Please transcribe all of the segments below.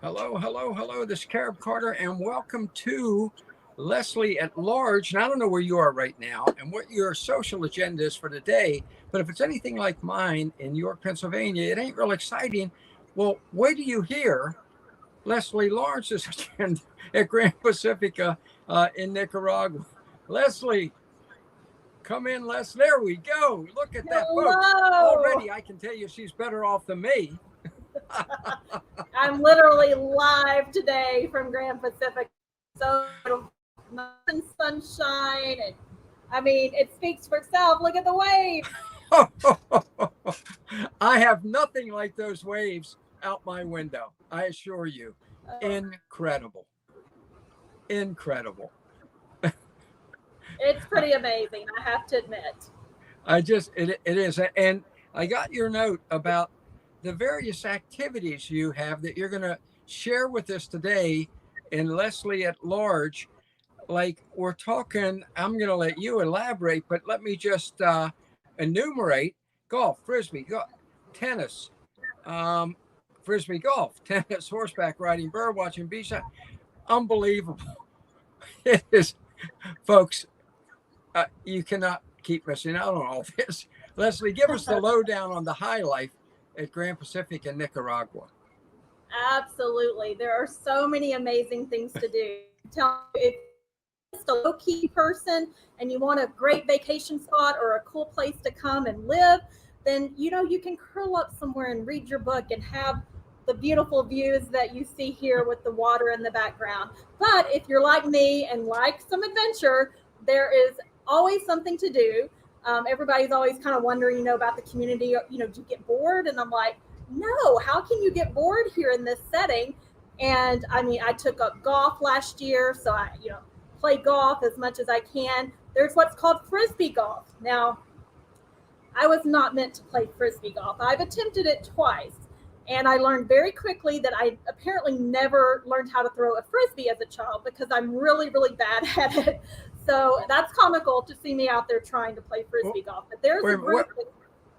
Hello, hello, hello. This is Carib Carter, and welcome to Leslie at Large. And I don't know where you are right now and what your social agenda is for today, but if it's anything like mine in York, Pennsylvania, it ain't real exciting. Well, wait till you hear Leslie Lawrence's agenda at Grand Pacifica in Nicaragua. Leslie, come in, Les. There we go. Look at that, folks. Hello. Already, I can tell you she's better off than me. I'm literally live today from Grand Pacific. So and sunshine, and I mean, it speaks for itself. Look at the waves. I have nothing like those waves out my window. I assure you. Uh, Incredible. Incredible. it's pretty amazing, I have to admit. It is. And I got your note about the various activities you have that you're going to share with us today in Leslie at Large. Like we're talking, I'm going to let you elaborate, but let me just enumerate: golf, frisbee, tennis, um, frisbee golf, tennis, horseback riding, bird watching, beach. Unbelievable. It is, folks. You cannot keep missing out on all this. Leslie, give us the lowdown on the high life at Grand Pacific in Nicaragua. Absolutely. There are so many amazing things to do. Tell you, if you're just a low key person and you want a great vacation spot or a cool place to come and live, then you can curl up somewhere and read your book and have the beautiful views that you see here with the water in the background. But if you're like me and like some adventure, there is always something to do. Everybody's always kind of wondering, about the community. Do you get bored? And I'm like, no. How can you get bored here in this setting? And I mean, I took up golf last year, so I, play golf as much as I can. There's what's called frisbee golf. Now, I was not meant to play frisbee golf. I've attempted it twice, and I learned very quickly that I apparently never learned how to throw a frisbee as a child because I'm really, really bad at it. So that's comical to see me out there trying to play frisbee golf. But there's a group.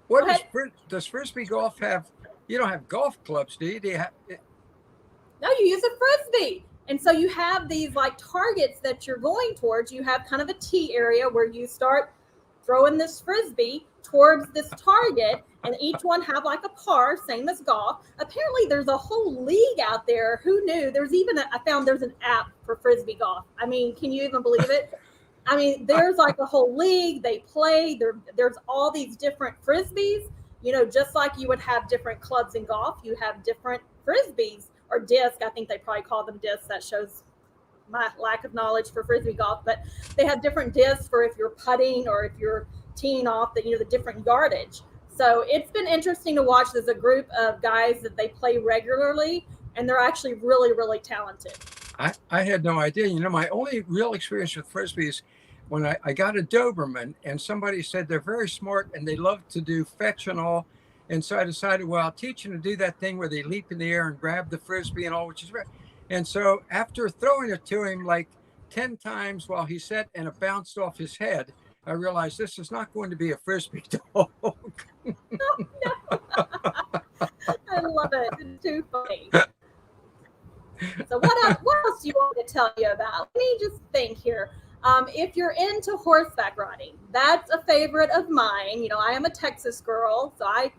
What does frisbee golf have? You don't have golf clubs, do you? Do you have? No, you use a frisbee. And so you have these like targets that you're going towards. You have kind of a tee area where you start throwing this frisbee towards this target, and each one have like a par, same as golf. Apparently there's a whole league out there. Who knew? I found there's an app for frisbee golf. I mean, can you even believe it? I mean, there's like a whole league. They play. There's all these different frisbees. Just like you would have different clubs in golf, you have different frisbees or disc. I think they probably call them discs. That shows my lack of knowledge for frisbee golf. But they have different discs for if you're putting or if you're teeing off the different yardage. So it's been interesting to watch. There's a group of guys that they play regularly, and they're actually really, really talented. I had no idea. My only real experience with frisbees when I got a Doberman, and somebody said they're very smart and they love to do fetch and all. And so I decided, well, I'll teach them to do that thing where they leap in the air and grab the frisbee and all, which is right. And so after throwing it to him like 10 times while he sat and it bounced off his head, I realized this is not going to be a frisbee dog. I love it. It's too funny. So what else do you want me to tell you about? Let me just think here. If you're into horseback riding, that's a favorite of mine. I am a Texas girl, so I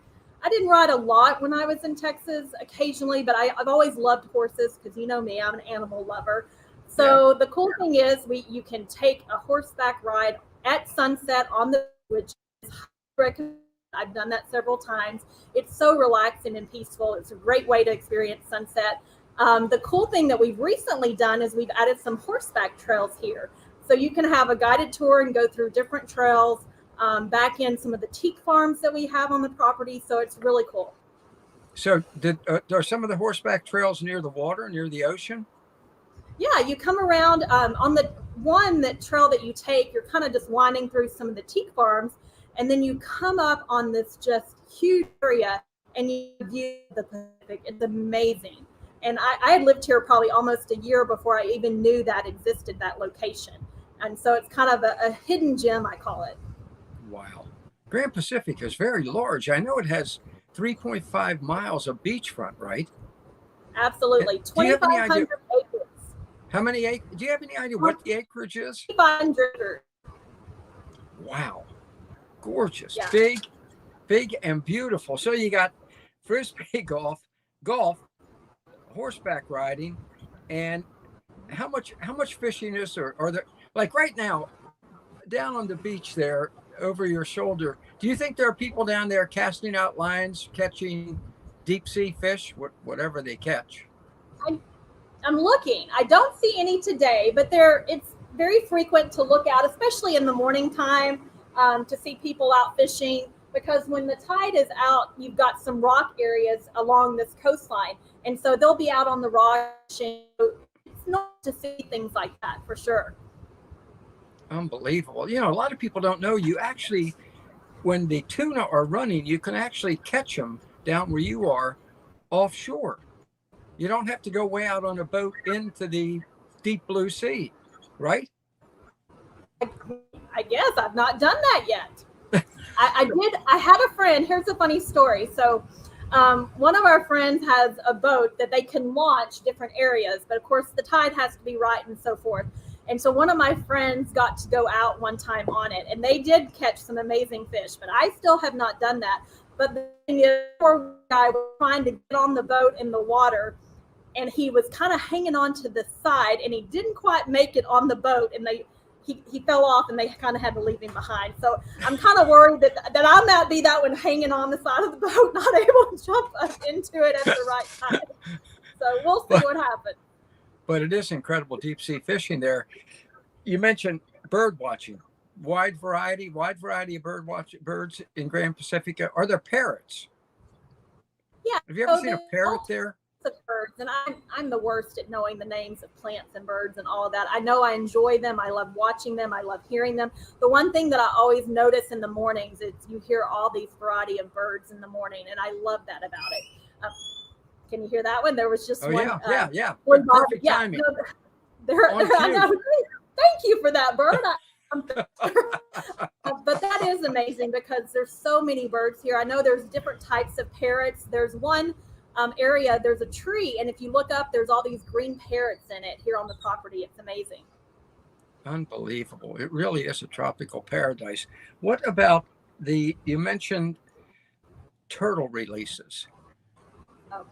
didn't ride a lot when I was in Texas, occasionally, but I've always loved horses because you know me, I'm an animal lover. So The cool thing is you can take a horseback ride at sunset on the, which is recommended. I've done that several times. It's so relaxing and peaceful. It's a great way to experience sunset. The cool thing that we've recently done is we've added some horseback trails here. So you can have a guided tour and go through different trails, back in some of the teak farms that we have on the property. So it's really cool. So are some of the horseback trails near the water, near the ocean? Yeah, you come around on that trail that you take, you're kind of just winding through some of the teak farms, and then you come up on this just huge area and you view the Pacific. It's amazing. And I had lived here probably almost a year before I even knew that existed, that location. And so it's kind of a hidden gem, I call it. Wow. Grand Pacific is very large. I know it has 3.5 miles of beachfront, right? Absolutely. Do you have any idea 2,500 acres. how many acres? Do you have any idea what the acreage is? 2,500 acres. Wow, gorgeous, Yeah. big and beautiful. So you got frisbee golf, horseback riding, and how much fishing is there? Are there, like right now down on the beach there over your shoulder? Do you think there are people down there casting out lines, catching deep sea fish, whatever they catch? I'm looking. I don't see any today, but it's very frequent to look out, especially in the morning time, to see people out fishing. Because when the tide is out, you've got some rock areas along this coastline, and so they'll be out on the rock fishing. It's not to see things like that for sure. Unbelievable. You know, a lot of people don't know you actually, when the tuna are running, you can actually catch them down where you are offshore. You don't have to go way out on a boat into the deep blue sea, right? I guess I've not done that yet. I did. I had a friend. Here's a funny story. So, one of our friends has a boat that they can launch different areas, but of course the tide has to be right and so forth. And so one of my friends got to go out one time on it, and they did catch some amazing fish. But I still have not done that. But the poor guy was trying to get on the boat in the water, and he was kind of hanging on to the side, and he didn't quite make it on the boat, and he fell off, and they kind of had to leave him behind. So I'm kind of worried that I might be that one hanging on the side of the boat, not able to jump up into it at the right time. So we'll see what happens. But it is incredible deep sea fishing there. You mentioned bird watching, wide variety of birds in Grand Pacifica. Are there parrots? Yeah. Have you ever seen a parrot there? Of birds, and I'm the worst at knowing the names of plants and birds and all of that. I know I enjoy them. I love watching them. I love hearing them. The one thing that I always notice in the mornings is you hear all these variety of birds in the morning, and I love that about it. Can you hear that one? There was just one. Yeah. Perfect timing. I know. Thank you for that, bird. But that is amazing because there's so many birds here. I know there's different types of parrots. There's one area, there's a tree, and if you look up, there's all these green parrots in it here on the property. It's amazing. Unbelievable. It really is a tropical paradise. What about you mentioned turtle releases? Oh.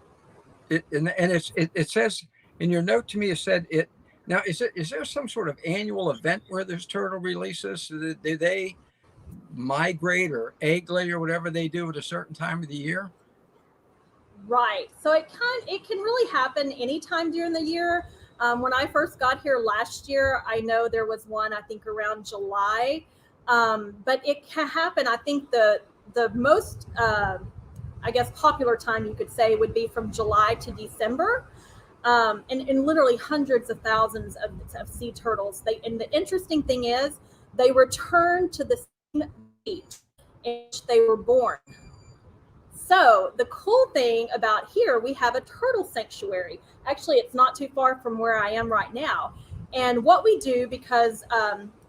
It says in your note to me, it said it. Now, is there some sort of annual event where there's turtle releases? Do they migrate or egg lay or whatever they do at a certain time of the year? Right. So it can really happen anytime during the year. When I first got here last year, I know there was one, I think around July. But it can happen. I think the most, I guess, popular time you could say would be from July to December. And literally hundreds of thousands of sea turtles. And the interesting thing is they return to the same beach in which they were born. So the cool thing about here, we have a turtle sanctuary. Actually, it's not too far from where I am right now. And what we do, because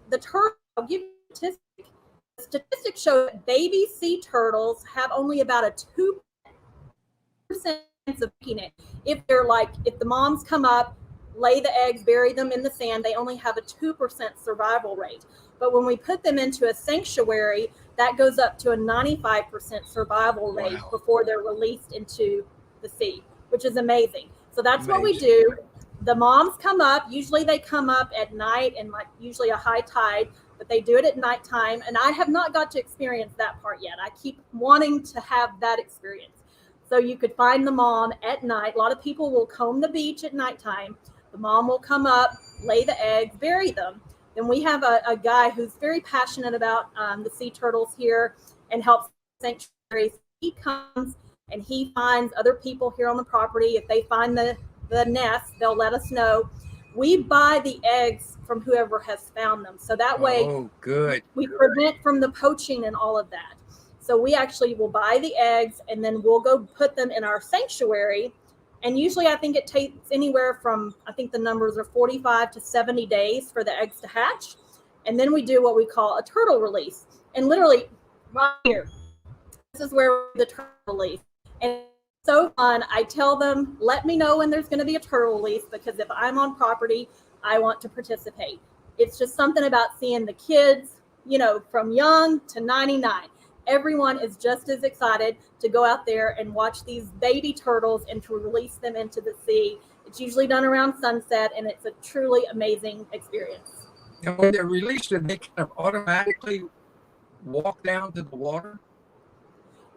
the turtle, I'll give you statistics show that baby sea turtles have only about a 2% of making it. If the moms come up, lay the eggs, bury them in the sand, they only have a 2% survival rate. But when we put them into a sanctuary, that goes up to a 95% survival rate before they're released into the sea, which is amazing. So that's what we do. The moms come up. Usually they come up at night and usually a high tide, but they do it at nighttime. And I have not got to experience that part yet. I keep wanting to have that experience. So you could find the mom at night. A lot of people will comb the beach at nighttime. The mom will come up, lay the eggs, bury them. Then we have a guy who's very passionate about the sea turtles here and helps sanctuaries. He comes and he finds other people here on the property. If they find the nest, they'll let us know. We buy the eggs from whoever has found them. So that way we prevent from the poaching and all of that. So we actually will buy the eggs and then we'll go put them in our sanctuary. And usually I think it takes anywhere from, I think the numbers are 45 to 70 days for the eggs to hatch. And then we do what we call a turtle release. And literally right here, this is where the turtle release. And so fun. I tell them, let me know when there's going to be a turtle release, because if I'm on property, I want to participate. It's just something about seeing the kids, from young to 99. Everyone is just as excited to go out there and watch these baby turtles and to release them into the sea. It's usually done around sunset, and it's a truly amazing experience. And when they're released, do they kind of automatically walk down to the water?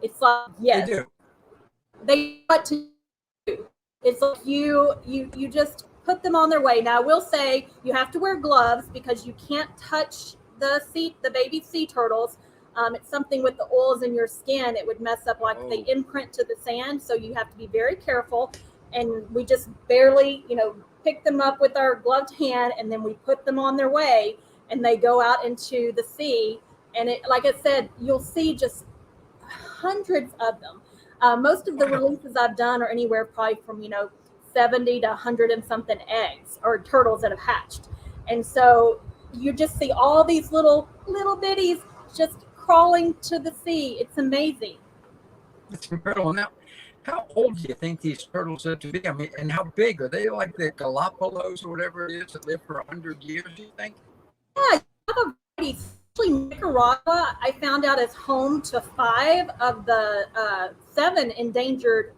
It's like, They yes, do. they what to do. It's like you just put them on their way. Now I will say you have to wear gloves because you can't touch the baby sea turtles. It's something with the oils in your skin. It would mess up, like they imprint to the sand. So you have to be very careful. And we just barely, pick them up with our gloved hand, and then we put them on their way, and they go out into the sea. And it, like I said, you'll see just hundreds of them. Most of the releases I've done are anywhere probably from 70 to 100 and something eggs or turtles that have hatched, and so you just see all these little bitties just crawling to the sea. It's amazing. It's incredible. Now, how old do you think these turtles have to be? I mean, and how big are they? Like the Galapagos or whatever it is that live for 100 years? Do you think? Yeah, you have a variety. Especially Nicaragua, I found out, is home to 5 of the 7 endangered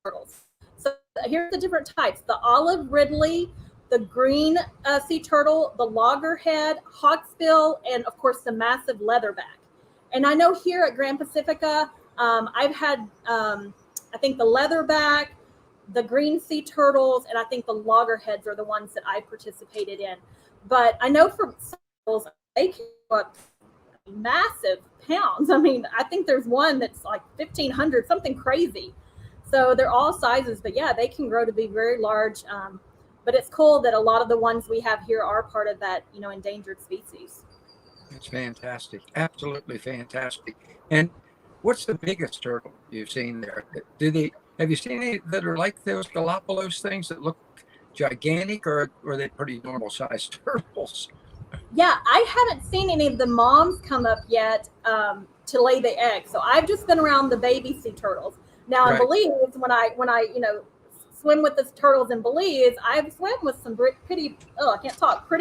turtles. So here's the different types: the olive ridley, the green sea turtle, the loggerhead, hawksbill, and of course the massive leatherback. And I know here at Grand Pacifica, I've had, I think, the leatherback, the green sea turtles, and I think the loggerheads are the ones that I participated in. But I know for turtles, they can go up massive pounds. I mean, I think there's one that's like 1,500, something crazy. So they're all sizes, but yeah, they can grow to be very large. But it's cool that a lot of the ones we have here are part of that, endangered species. It's fantastic. Absolutely fantastic. And what's the biggest turtle you've seen there? Have you seen any that are like those Galapagos things that look gigantic, or are they pretty normal sized turtles? Yeah, I haven't seen any of the moms come up yet to lay the eggs. So I've just been around the baby sea turtles. Now in Right. Belize, when I swim with the turtles in Belize, I've swam with some pretty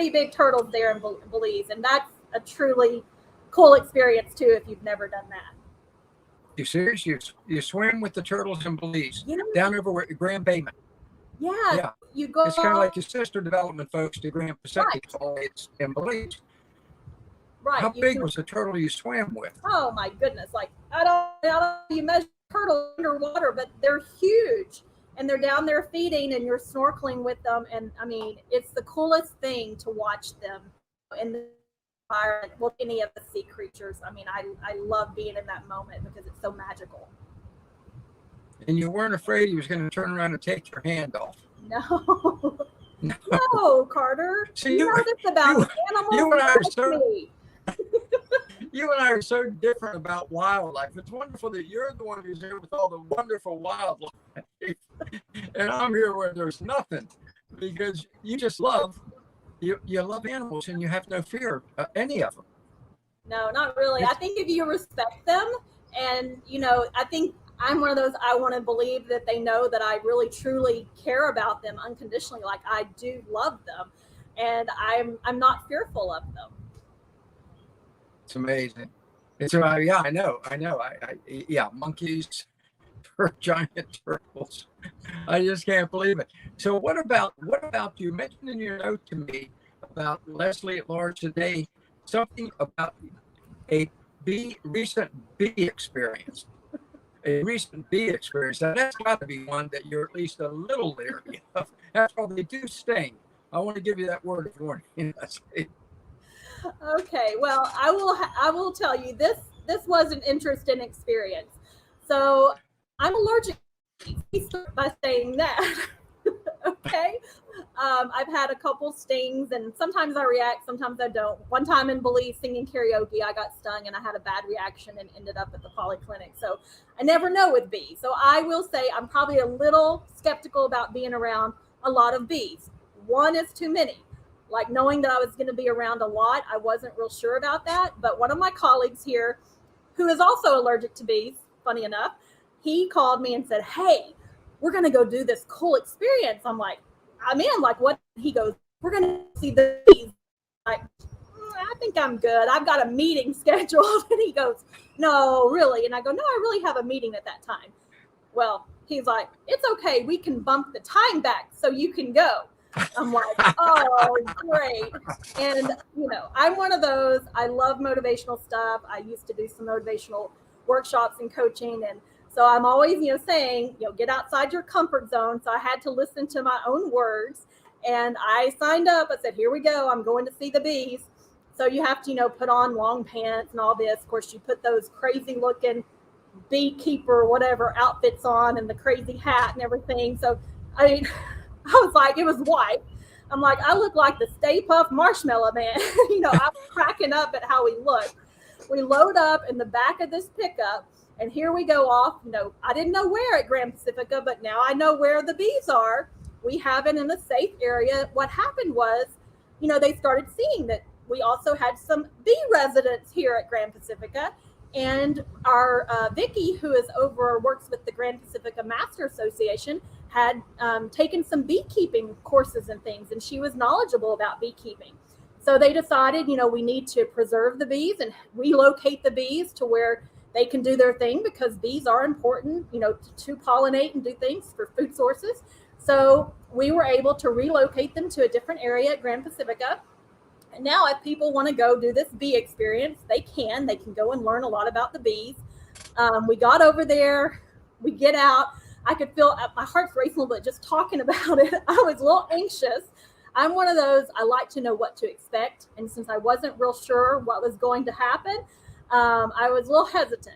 big turtles there in Belize, and that's a truly cool experience too if you've never done that. You serious? You swim with the turtles in Belize You know, down over where Grand Bayman. yeah, Yeah. you go It's kind of like your sister development folks to Grand Pacific, right, only it's in Belize. right. How You big can. was the turtle you swam with? Oh my goodness! Like I don't. You measure turtles underwater, but they're huge, and they're down there feeding, and you're snorkeling with them. And I mean, it's the coolest thing to watch them in the environment. Well, any of the sea creatures. I mean, I love being in that moment because it's so magical. And you weren't afraid he was going to turn around and take your hand off. No, No. no, Carter. See, You know this about you, me. Animals you and I are like so me. you and I are so different about wildlife. It's wonderful that you're the one who's here with all the wonderful wildlife, and I'm here where there's nothing, because you love animals and you have no fear of any of them. No, not really. I It's, think if you respect them, and I think I'm one of those, I want to believe that they know that I really truly care about them unconditionally. Like I do love them, and I'm not fearful of them. it's amazing. It's yeah, I know. Yeah, monkeys, giant turtles. I just can't believe it. So what about you mentioned in your note to me about Leslie at Large today, something about a recent bee experience. A recent bee experience. Now that's got to be one that you're at least a little leery of. That's all, they do sting. I want to give you that word of warning. Okay, well, I will tell you this was an interesting experience. So I'm allergic to bees, by saying that. Okay. I've had a couple stings, and sometimes I react, sometimes I don't. One time in Belize singing karaoke, I got stung and I had a bad reaction and ended up at the polyclinic. So I never know with bees. So I will say I'm probably a little skeptical about being around a lot of bees. One is too many. Like knowing that I was going to be around a lot, I wasn't real sure about that. But one of my colleagues here, who is also allergic to bees, funny enough, he called me and said, hey, we're going to go do this cool experience. I'm like, I'm in. Like, what? He goes, we're going to see the bees. Like, I think I'm good. I've got a meeting scheduled. And he goes, no, really? And I go, no, I really have a meeting at that time. Well, he's like, it's okay. We can bump the time back so you can go. I'm like, oh, great. And, you know, I'm one of those. I love motivational stuff. I used to do some motivational workshops and coaching. And so I'm always, you know, saying, you know, get outside your comfort zone. So I had to listen to my own words. And I signed up. I said, here we go. I'm going to see the bees. So you have to, you know, put on long pants and all this. Of course, you put those crazy looking beekeeper, whatever outfits on and the crazy hat and everything. So, I mean, I was like, it was white. I'm like, I look like the Stay Puft Marshmallow Man. You know, I'm cracking up at how we look. We load up in the back of this pickup, and here we go off. You know, I didn't know where at Grand Pacifica, but now I know where the bees are. We have it in a safe area. What happened was, you know, they started seeing that we also had some bee residents here at Grand Pacifica. And our Vicki, who is works with the Grand Pacifica Master Association, had taken some beekeeping courses and things, and she was knowledgeable about beekeeping. So they decided, you know, we need to preserve the bees and relocate the bees to where they can do their thing, because bees are important, you know, to pollinate and do things for food sources. So we were able to relocate them to a different area at Grand Pacifica. And now if people want to go do this bee experience, they can go and learn a lot about the bees. We got over there, we get out. I could feel my heart's racing a little bit just talking about it. I was a little anxious. I'm one of those, I like to know what to expect. And since I wasn't real sure what was going to happen, I was a little hesitant.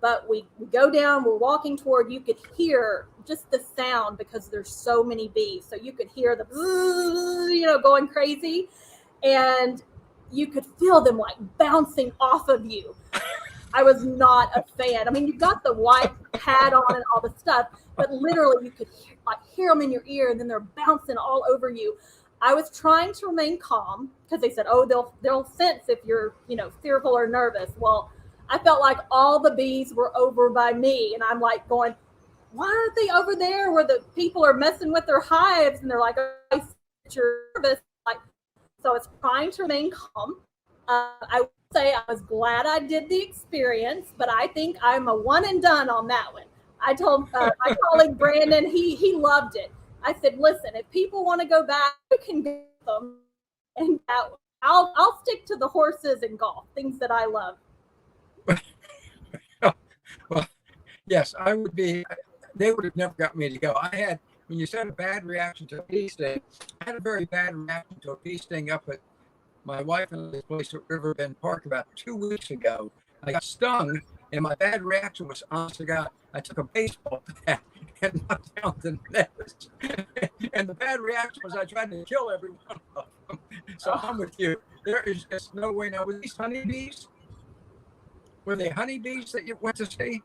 But we go down, we're walking toward, you could hear just the sound because there's so many bees. So you could hear the, you know, going crazy. And you could feel them like bouncing off of you. I was not a fan. I mean, you got the white hat on and all the stuff, but literally you could hear them in your ear, and then they're bouncing all over you. I was trying to remain calm because they said, oh, they'll sense if you're, you know, fearful or nervous. Well, I felt like all the bees were over by me, and I'm like going, why aren't they over there where the people are messing with their hives? And they're like, oh, you're nervous. So I was trying to remain calm. I would say I was glad I did the experience, but I think I'm a one and done on that one. I told my colleague Brandon, he loved it. I said, listen, if people want to go back, you can go with them. And I'll stick to the horses and golf, things that I love. Well, yes, I would be. They would have never got me to go. I had, when you said a bad reaction to a bee sting, I had a very bad reaction to a bee sting up at my wife and I's place at Riverbend Park about 2 weeks ago. I got stung, and my bad reaction was, honest to God, I took a baseball bat and knocked down the nest. And the bad reaction was I tried to kill every one of them. So I'm with you. There is just no way. Now, were these honeybees? Were they honeybees that you went to see?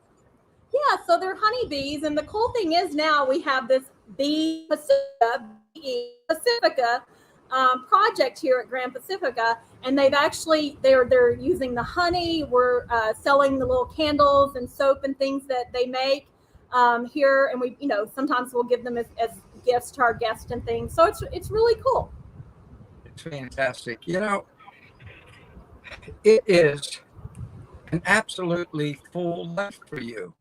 Yeah, so they're honeybees, and the cool thing is now we have this Bee Pacifica project here at Grand Pacifica, and they're using the honey. We're selling the little candles and soap and things that they make here, and we, you know, sometimes we'll give them as gifts to our guests and things. So it's really cool. It's fantastic. You know, it is an absolutely full life for you.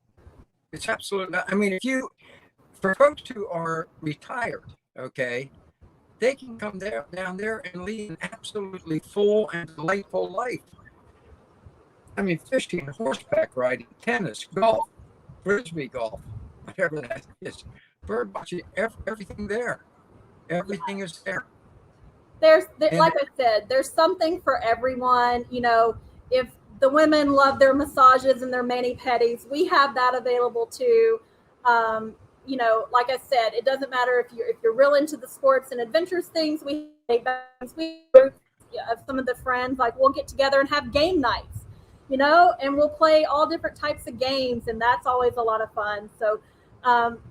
It's absolutely, I mean, for folks who are retired, okay, they can come down there and lead an absolutely full and delightful life. I mean, fishing, horseback riding, tennis, golf, frisbee golf, whatever that is, bird watching, everything there. Everything is there. Like I said, there's something for everyone. You know, if the women love their massages and their mani-pedis, we have that available too. You know, like I said, it doesn't matter if you're real into the sports and adventures things. We have some of the friends, like, we'll get together and have game nights, you know, and we'll play all different types of games, and that's always a lot of fun. So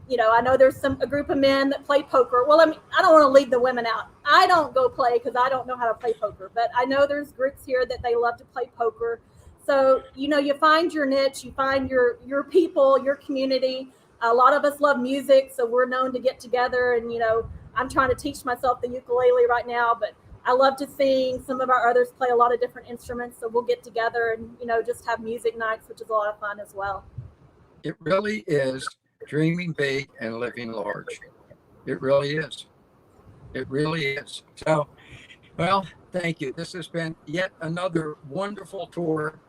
you know, I know there's a group of men that play poker. Well, I mean, I don't want to leave the women out. I don't go play because I don't know how to play poker, but I know there's groups here that they love to play poker. So, you find your niche, you find your people, your community. A lot of us love music, so we're known to get together. And, I'm trying to teach myself the ukulele right now, but I love to sing. Some of our others play a lot of different instruments, so we'll get together and, just have music nights, which is a lot of fun as well. It really is dreaming big and living large. It really is. It really is. So, well, thank you. This has been yet another wonderful tour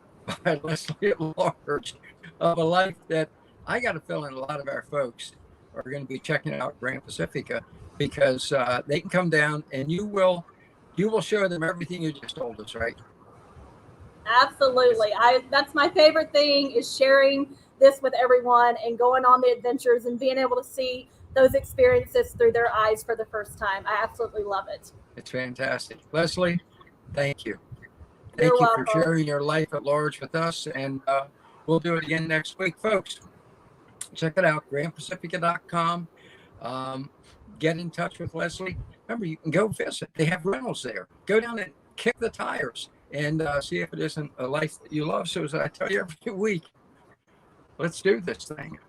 by Leslie at Large of a life that I got a feeling a lot of our folks are going to be checking out Grand Pacifica, because they can come down and you will show them everything you just told us, right? Absolutely. That's my favorite thing, is sharing this with everyone and going on the adventures and being able to see those experiences through their eyes for the first time. I absolutely love it. It's fantastic. Leslie, thank you. You're Thank you for welcome. sharing your life at large with us. And we'll do it again next week, folks. Check it out, grandpacifica.com. Get in touch with Leslie. Remember, you can go visit. They have rentals there. Go down and kick the tires and see if it isn't a life that you love. So as I tell you every week, let's do this thing.